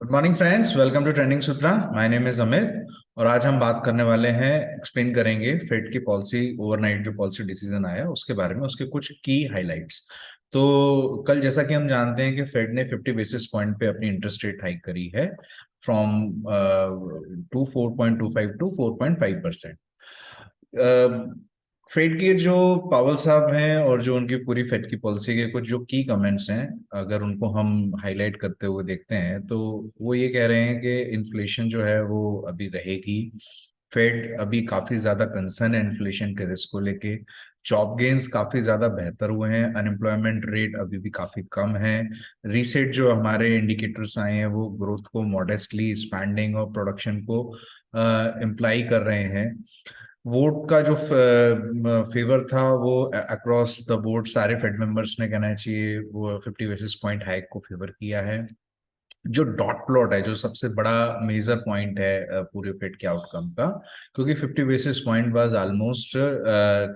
Good morning friends, welcome to trending Sutra. My name is Amit और आज हम बात करने वाले हैं, एक्सप्लेन करेंगे फेड की पॉलिसी, ओवरनाइट जो पॉलिसी डिसीजन आया उसके बारे में, उसके कुछ की हाइलाइट्स। तो कल जैसा कि हम जानते हैं कि फेड ने 50 बेसिस पॉइंट पे अपनी इंटरेस्ट रेट हाइक करी है फ्रॉम टू 4.25 टू 4.5%। फेड के जो पावल साहब हैं और जो उनकी पूरी फेड की पॉलिसी के कुछ जो की कमेंट्स हैं, अगर उनको हम हाईलाइट करते हुए देखते हैं तो वो ये कह रहे हैं कि इन्फ्लेशन जो है वो अभी रहेगी। फेड अभी काफी ज्यादा कंसर्न है इन्फ्लेशन के रिस्क को लेके। जॉब गेन्स काफी ज्यादा बेहतर हुए हैं, अनएम्प्लॉयमेंट रेट अभी भी काफी कम है। रीसेट जो हमारे इंडिकेटर्स आए हैं वो ग्रोथ को मॉडेस्टली एक्सपैंडिंग और प्रोडक्शन को इम्प्लाई कर रहे हैं। वोट का जो फेवर था वो अक्रॉस द बोर्ड सारे फेड मेंबर्स ने कहना चाहिए वो 50 बेसिस पॉइंट हाइक को फेवर किया है। जो डॉट प्लॉट है, जो सबसे बड़ा मेजर पॉइंट है पूरे फेड के आउटकम का, क्योंकि 50 basis point was almost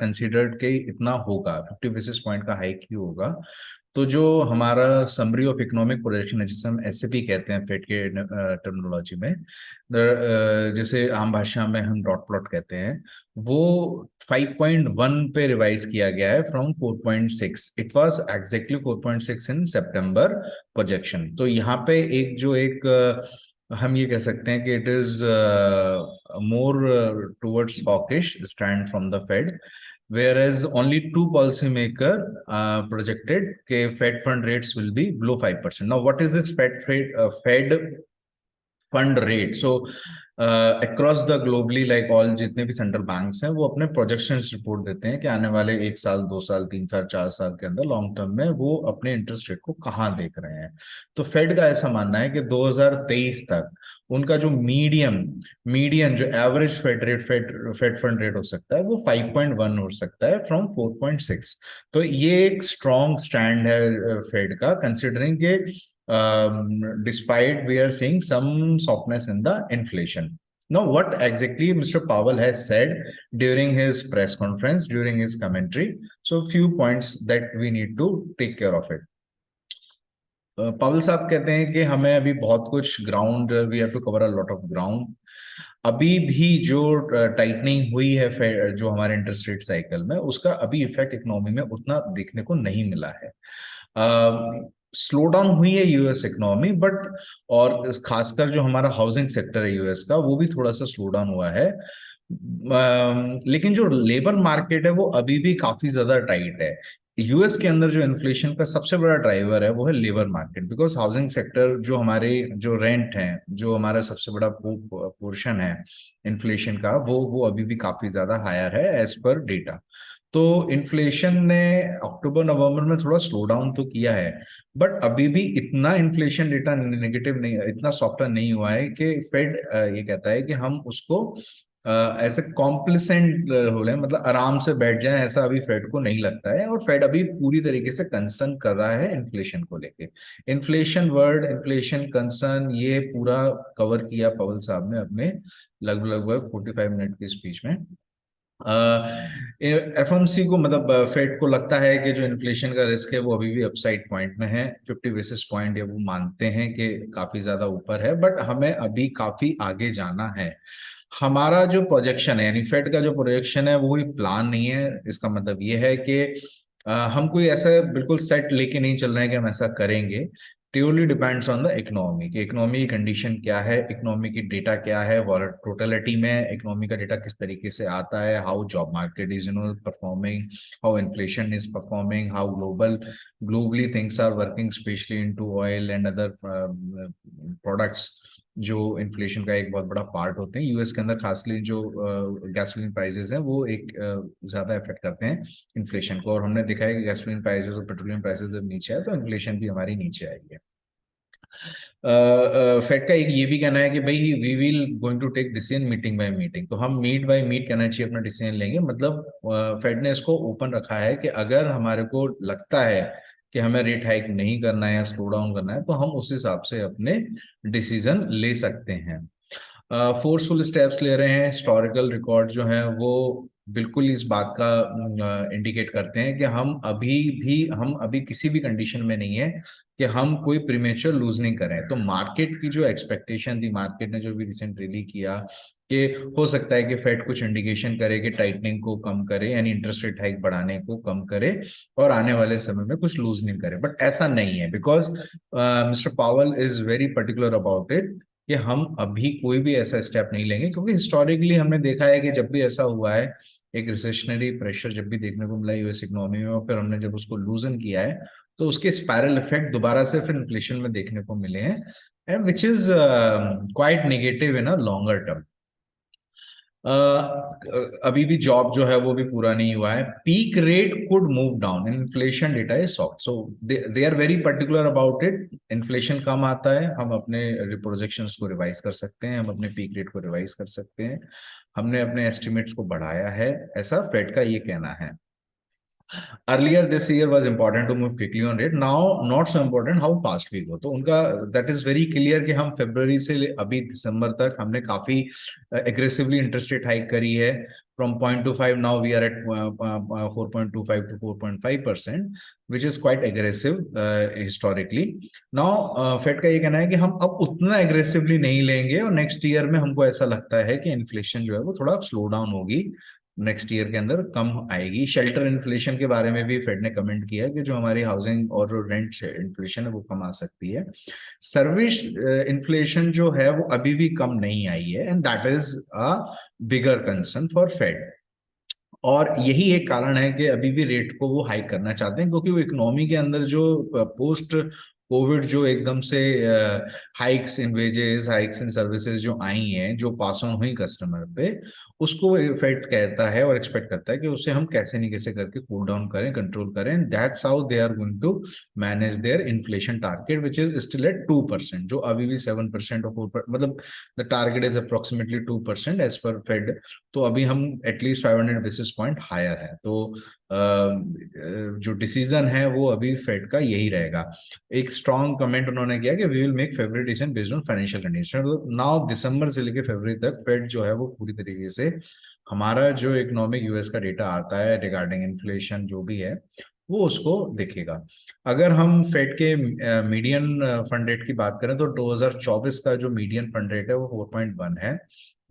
considered के इतना होगा, 50 बेसिस पॉइंट का हाइक ही होगा। तो जो हमारा समरी ऑफ इकोनॉमिक प्रोजेक्शन है, जिसे हम एसएपी कहते हैं फेड के टर्मिनोलॉजी में, जिसे आम भाषा में हम डॉट प्लॉट कहते हैं, वो 5.1 पे रिवाइज किया गया है from 4.6। It was exactly 4.6 in September projection. तो यहाँ पे एक हम ये कह सकते हैं कि it is more towards hawkish stand from the Fed, whereas only two policymaker projected that Fed fund rates will be below 5%. Now, what is this Fed fund rate? So across the globally, like all जितने भी central banks हैं, वो अपने projections report देते हैं कि आने वाले 1 साल, 2 साल, 3 साल, 4 साल के अंदर लॉन्ग टर्म में वो अपने इंटरेस्ट रेट को कहाँ देख रहे हैं। तो फेड का ऐसा मानना है कि 2023 तक उनका जो मीडियन जो एवरेज फेड फंड रेट हो सकता है वो 5.1 हो सकता है फ्रॉम 4.6। तो ये एक स्ट्रॉन्ग स्टैंड है फेड का, कंसिडरिंग के despite we are seeing some softness in the inflation. Now, what exactly Mr. Powell has said during his press conference, during his commentary? So, few points that we need to take care of it. पावल साहब कहते हैं कि हमें अभी बहुत कुछ ground, we have to cover a lot of ground. अभी भी जो टाइटनिंग हुई है जो हमारे इंटरेस्ट रेट साइकिल में, उसका अभी इफेक्ट इकोनॉमी में उतना देखने को नहीं मिला है। स्लो डाउन हुई है यूएस इकोनॉमी, बट और खासकर जो हमारा हाउसिंग सेक्टर है यूएस का, वो भी थोड़ा सा स्लो डाउन हुआ है। लेकिन जो लेबर मार्केट है वो अभी भी काफी ज्यादा टाइट है। यूएस के अंदर जो इन्फ्लेशन का सबसे बड़ा ड्राइवर है वो है labour market, because housing sector जो हमारे जो रेंट है, जो हमारा सबसे बड़ा पोर्शन है इन्फ्लेशन का, वो अभी भी काफी ज्यादा हायर है एज पर डेटा। तो इन्फ्लेशन ने अक्टूबर नवंबर में थोड़ा स्लो डाउन तो किया है, बट अभी भी इतना इन्फ्लेशन डेटा नेगेटिव नहीं, इतना सॉफ्टर नहीं हुआ है कि फेड ये कहता है कि हम उसको ऐसे कॉम्प्लिसेंट हो रहे हैं, मतलब आराम से बैठ जाए, ऐसा अभी फेड को नहीं लगता है। और फेड अभी पूरी तरीके से कंसर्न कर रहा है इन्फ्लेशन को लेके। इन्फ्लेशन वर्ड, इन्फ्लेशन कंसर्न, ये पूरा कवर किया पवल साहब ने अपने लगभग लगभग 45 मिनट की स्पीच में। एफएमसी को, मतलब फेड को लगता है कि जो इन्फ्लेशन का रिस्क है वो अभी भी अपसाइड पॉइंट में है, 50 बेसिस पॉइंट, ये वो मानते हैं कि काफी ज्यादा ऊपर है, बट हमें अभी काफी आगे जाना है। हमारा जो प्रोजेक्शन है, यानी फेड का जो प्रोजेक्शन है, वो कोई प्लान नहीं है। इसका मतलब ये है कि हम कोई ऐसा बिल्कुल सेट लेके नहीं चल रहे हैं कि हम ऐसा करेंगे। Purely depends on the economy, कि इकोनॉमी की कंडीशन क्या है, इकोनॉमी की डेटा क्या है, टोटलिटी में इकोनॉमी का डेटा किस तरीके से आता है, how job market is performing, how inflation is performing, how globally things are working, specially into oil and other products जो इन्फ्लेशन का एक बहुत बड़ा पार्ट होते हैं। यूएस के अंदर खासली जो गैसोलीन प्राइसेस हैं वो एक ज्यादा इफेक्ट करते हैं इन्फ्लेशन को, और हमने देखा है कि गैसोलीन प्राइसेस और पेट्रोलियम प्राइसेस जब नीचे आए तो इन्फ्लेशन भी हमारी नीचे आई है। फेड का एक ये भी कहना है कि भाई we will going to take decision meeting by meeting, तो हम मीट बाय मीट कहना चाहिए अपना डिसीजन लेंगे। मतलब फेड ने इसको ओपन रखा है कि अगर हमारे को लगता है कि हमें रेट हाइक नहीं करना है या स्लो डाउन करना है, तो हम उस हिसाब से अपने डिसीजन ले सकते हैं। फोर्सफुल स्टेप्स ले रहे हैं, हिस्टोरिकल रिकॉर्ड जो है वो बिल्कुल इस बात का इंडिकेट करते हैं कि हम अभी किसी भी कंडीशन में नहीं है कि हम कोई प्रीमेच्योर लूज नहीं करें। तो मार्केट की जो एक्सपेक्टेशन थी, मार्केट ने जो भी रिसेंट रिलीज किया कि हो सकता है कि फेड कुछ इंडिकेशन करे कि टाइटनिंग को कम करे, यानी इंटरेस्ट रेट हाइक बढ़ाने को कम करे और आने वाले समय में कुछ लूज नहीं करे, बट ऐसा नहीं है, बिकॉज मिस्टर पावल is very particular about it कि हम अभी कोई भी ऐसा स्टेप नहीं लेंगे, क्योंकि हिस्टोरिकली हमने देखा है कि जब भी ऐसा हुआ है, एक रिसेशनरी प्रेशर जब भी देखने को मिला यूएस इकोनॉमी में, और फिर हमने जब उसको लूजन किया है, तो उसके स्पायरल इफेक्ट दोबारा से फिर इन्फ्लेशन में देखने को मिले हैं, and which is quite negative in a longer term. अभी भी जॉब जो है वो भी पूरा नहीं हुआ है, peak rate could move down, inflation data is soft, so they are very particular about it. Inflation कम आता है, हम अपने प्रोजेक्शंस को रिवाइज कर सकते हैं, हम अपने पीक रेट को रिवाइज कर सकते हैं, हमने अपने एस्टिमेट्स को बढ़ाया है, ऐसा फेड का ये कहना है। Earlier this year was important to move quickly on rate, now not so important how fast we go। तो उनका that is very clear कि हम फरवरी से अभी दिसंबर तक हमने काफी aggressively interest rate hike करी है, from 0.25 now we are at 4.25 to 4.5%, which is quite aggressive historically। now Fed का ये कहना है कि हम अब उतना aggressively नहीं लेंगे, और नेक्स्ट ईयर में हमको ऐसा लगता है कि इन्फ्लेशन जो है वो थोड़ा स्लो डाउन होगी, नेक्स्ट ईयर के अंदर कम आएगी। शेल्टर इन्फ्लेशन के बारे में भी फेड ने कमेंट किया कि जो हमारी हाउसिंग और जो रेंट इन्फ्लेशन है वो कम आ सकती है। सर्विस इन्फ्लेशन जो है वो अभी भी कम नहीं आई है, and that is a bigger concern for Fed. और यही एक कारण है कि अभी भी रेट को वो हाइक करना चाहते हैं, क्योंकि वो इकोनॉमी के अंदर जो पोस्ट कोविड जो एकदम से hikes in wages, hikes in services जो आई हैं, जो पास ऑन हुई कस्टमर पे, उसको इफेक्ट कहता है और एक्सपेक्ट करता है कि उसे हम कैसे नहीं कैसे करके कूल डाउन करें, कंट्रोल करें। That's how they are going to manage their inflation target, which is still at 2%, जो अभी भी 7% और 4%, मतलब द टारगेट इज अप्रोक्सीमेटली 2% एज पर फेड। तो अभी हम एटलीस्ट 500 बेसिस पॉइंट हायर है, तो जो डिसीजन है वो अभी फेड का यही रहेगा। एक स्ट्रॉन्ग कमेंट उन्होंने किया कि we will make favourite decision based on financial condition. Now दिसंबर से लेकर फरवरी तक फेड जो है वो पूरी तरीके से हमारा जो इकोनॉमिक यूएस का डेटा आता है रिगार्डिंग इन्फ्लेशन जो भी है वो उसको देखेगा। अगर हम फेड के मीडियन फंड रेट की बात करें तो 2024 का जो मीडियन फंड रेट है वो 4.1 है,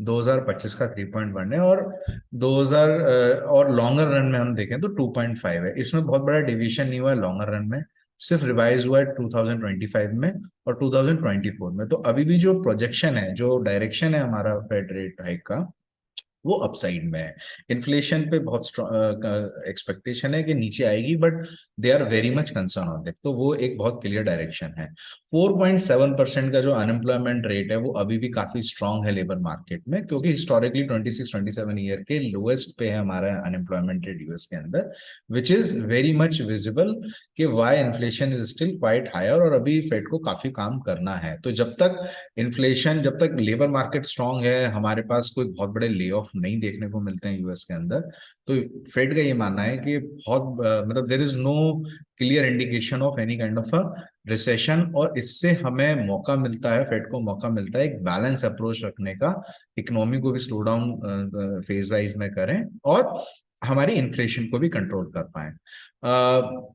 2025 का 3.1 है, और 2000 और लॉन्गर रन में हम देखें तो 2.5 है। इसमें बहुत बड़ा डिवीजन नहीं हुआ है लॉन्गर रन में, सिर्फ रिवाइज हुआ है 2025 में और 2024 में। तो अभी भी जो प्रोजेक्शन है, जो डायरेक्शन है हमारा फेड रेट हाइक का, वो अपसाइड में है। इन्फ्लेशन पे बहुत एक्सपेक्टेशन है कि नीचे आएगी, but they are very much concern on that, तो वो एक बहुत क्लियर डायरेक्शन है। 4.7% का जो अनएम्प्लॉयमेंट रेट है वो अभी भी काफी स्ट्रांग है लेबर मार्केट में, क्योंकि हिस्टोरिकली 26-27 ईयर के लोएस्ट पे है हमारा अनएम्प्लॉयमेंट रेट यूएस के अंदर, which is very much visible कि why inflation is still quite higher, और अभी फेड को काफी काम करना है। तो जब तक इन्फ्लेशन, जब तक लेबर मार्केट स्ट्रांग है, हमारे पास कोई बहुत बड़े ले ऑफ नहीं देखने को मिलते हैं यूएस के अंदर, तो फेड का ये मानना है कि बहुत मतलब there is no clear indication of any kind of a recession, और इससे हमें मौका मिलता है, फेड को मौका मिलता है एक बैलेंस अप्रोच रखने का, इकोनॉमी को भी स्लो डाउन फेज वाइज में करें और हमारी इन्फ्लेशन को भी कंट्रोल कर पाए।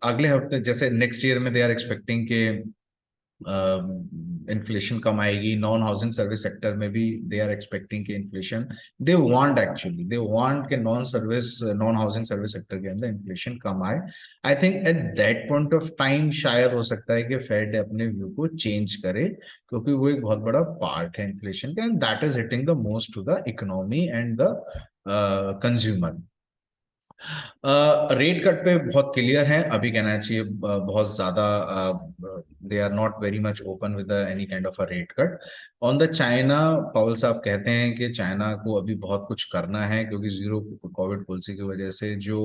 अगले हफ्ते जैसे नेक्स्ट ईयर में दे आर एक्सपेक्टिंग के इन्फ्लेशन कम आएगी, नॉन हाउसिंग सर्विस सेक्टर में भी दे आर एक्सपेक्टिंग कि inflation, they want actually they want के नॉन हाउसिंग सर्विस सेक्टर के अंदर इन्फ्लेशन कम आए। I think at that point of time शायद हो सकता है कि फेड अपने व्यू को चेंज करे, क्योंकि वो एक बहुत बड़ा पार्ट है इन्फ्लेशन का, and that is hitting the most to the economy and the consumer. Rate cut पे बहुत क्लियर है, अभी कहना चाहिए बहुत ज्यादा they are not very much open with any kind of a rate cut. On the China, Powell साहब कहते हैं कि चाइना को अभी बहुत कुछ करना है, क्योंकि जीरो कोविड पॉलिसी की वजह से जो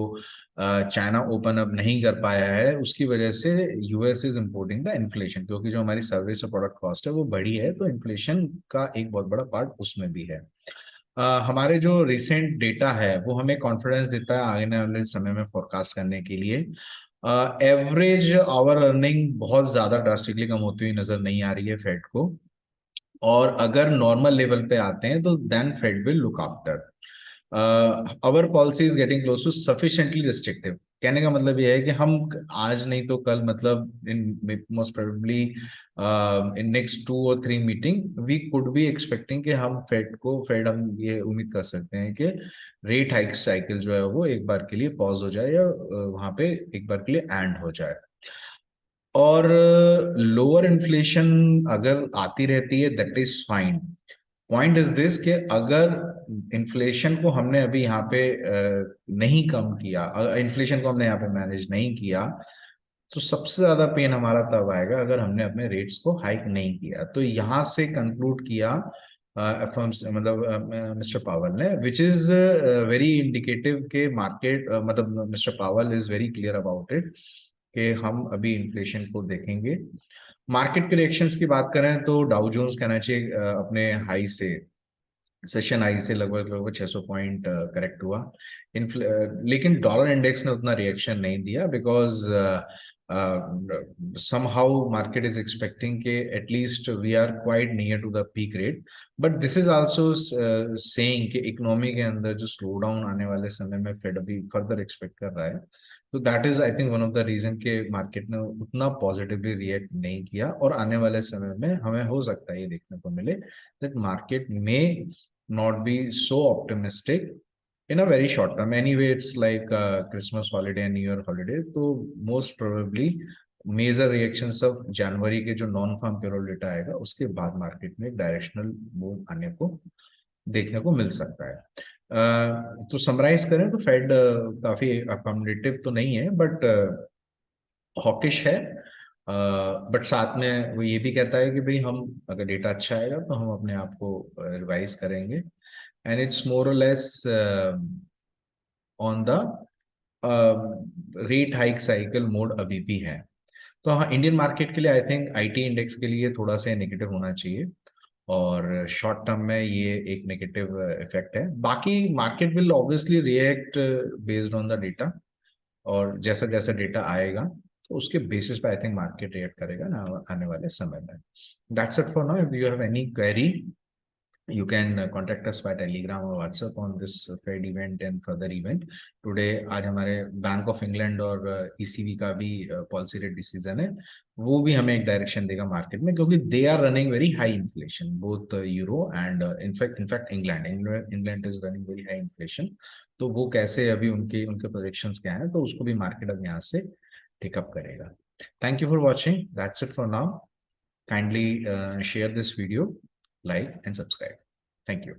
चाइना ओपन अप नहीं कर पाया है, उसकी वजह से US is importing the inflation, क्योंकि जो हमारी सर्विस और प्रोडक्ट कॉस्ट है वो बढ़ी है, तो इन्फ्लेशन का एक बहुत बड़ा पार्ट उसमें भी है। हमारे जो रिसेंट डेटा है वो हमें कॉन्फिडेंस देता है आने वाले समय में फोरकास्ट करने के लिए। एवरेज आवर अर्निंग बहुत ज्यादा ड्रास्टिकली कम होती हुई नजर नहीं आ रही है फेड को, और अगर नॉर्मल लेवल पे आते हैं तो then Fed will look after. Our policy is getting close to sufficiently restrictive. कहने का मतलब यह है कि हम आज नहीं तो कल, मतलब in most probably in next 2 or 3 meeting we could be expecting कि फेड हम ये उम्मीद कर सकते हैं कि रेट हाइक साइकिल जो है वो एक बार के लिए पॉज हो जाए या वहां पे एक बार के लिए एंड हो जाए। और लोअर इन्फ्लेशन अगर आती रहती है that is fine. Point is this कि अगर इन्फ्लेशन को हमने अभी यहाँ पे नहीं कम किया, इन्फ्लेशन को हमने यहाँ पे मैनेज नहीं किया, तो सबसे ज्यादा पेन हमारा तब आएगा अगर हमने अपने रेट्स को हाइक नहीं किया। तो यहाँ से कंक्लूड किया मतलब मिस्टर पावल ने, विच इज वेरी इंडिकेटिव के मार्केट, मतलब मिस्टर पावल is very clear about it कि हम अभी इन्फ्लेशन को देखेंगे। मार्केट के रिएक्शंस की बात करें तो डाउ जोन्स कहना चाहिए अपने हाई से, सेशन हाई से लगभग लगभग 600 पॉइंट करेक्ट हुआ। लेकिन डॉलर इंडेक्स ने उतना रिएक्शन नहीं दिया, because somehow market is expecting कि at least we are quite near to the peak rate, but this is also saying कि इकोनॉमी के अंदर जो स्लो डाउन आने वाले समय में फेड अभी फर्दर एक्सपेक्ट कर रहा है। तो that is I think one of the reason के मार्केट ने उतना पॉजिटिवली रिएक्ट नहीं किया, और आने वाले समय में हमें हो सकता है ये देखने को मिले दैट मार्केट में not be so optimistic in a very short term. Anyway, it's like Christmas holiday and New Year holiday, तो most probably major reactions of जनवरी के जो नॉन फार्म पेरोल डेटा आएगा उसके बाद मार्केट में एक डायरेक्शनल मूव आने को देखने को मिल सकता है। तो समराइज करें तो फेड काफी अकोमोडेटिव तो नहीं है, बट हॉकिश है। बट साथ में वो ये भी कहता है कि भाई हम अगर डेटा अच्छा आएगा तो हम अपने आप को रिवाइज करेंगे, एंड इट्स मोर और less on the rate hike cycle mode अभी भी है। तो हाँ, इंडियन मार्केट के लिए आई थिंक आईटी इंडेक्स के लिए थोड़ा सा नेगेटिव होना चाहिए, और शॉर्ट टर्म में ये एक नेगेटिव इफेक्ट है। बाकी market will obviously react based on the data, और जैसा जैसा डेटा आएगा तो उसके बेसिस पे आई थिंक मार्केट रिएक्ट करेगा ना आने वाले समय में। That's it for now. If you have any query you can contact us by telegram or whatsapp on this fed event and further event today। आज हमारे बैंक ऑफ इंग्लैंड और ECB का भी पॉलिसी रेट डिसीजन है, वो भी हमें एक डायरेक्शन देगा मार्केट में, क्योंकि they are running very high inflation both euro and in fact England is running very high inflation. तो वो कैसे अभी उनके उनके प्रोजेक्शंस क्या हैं, तो उसको भी मार्केट अब यहाँ से टेकअप करेगा। Thank you for watching, that's it for now. Kindly share this video, like and subscribe. Thank you.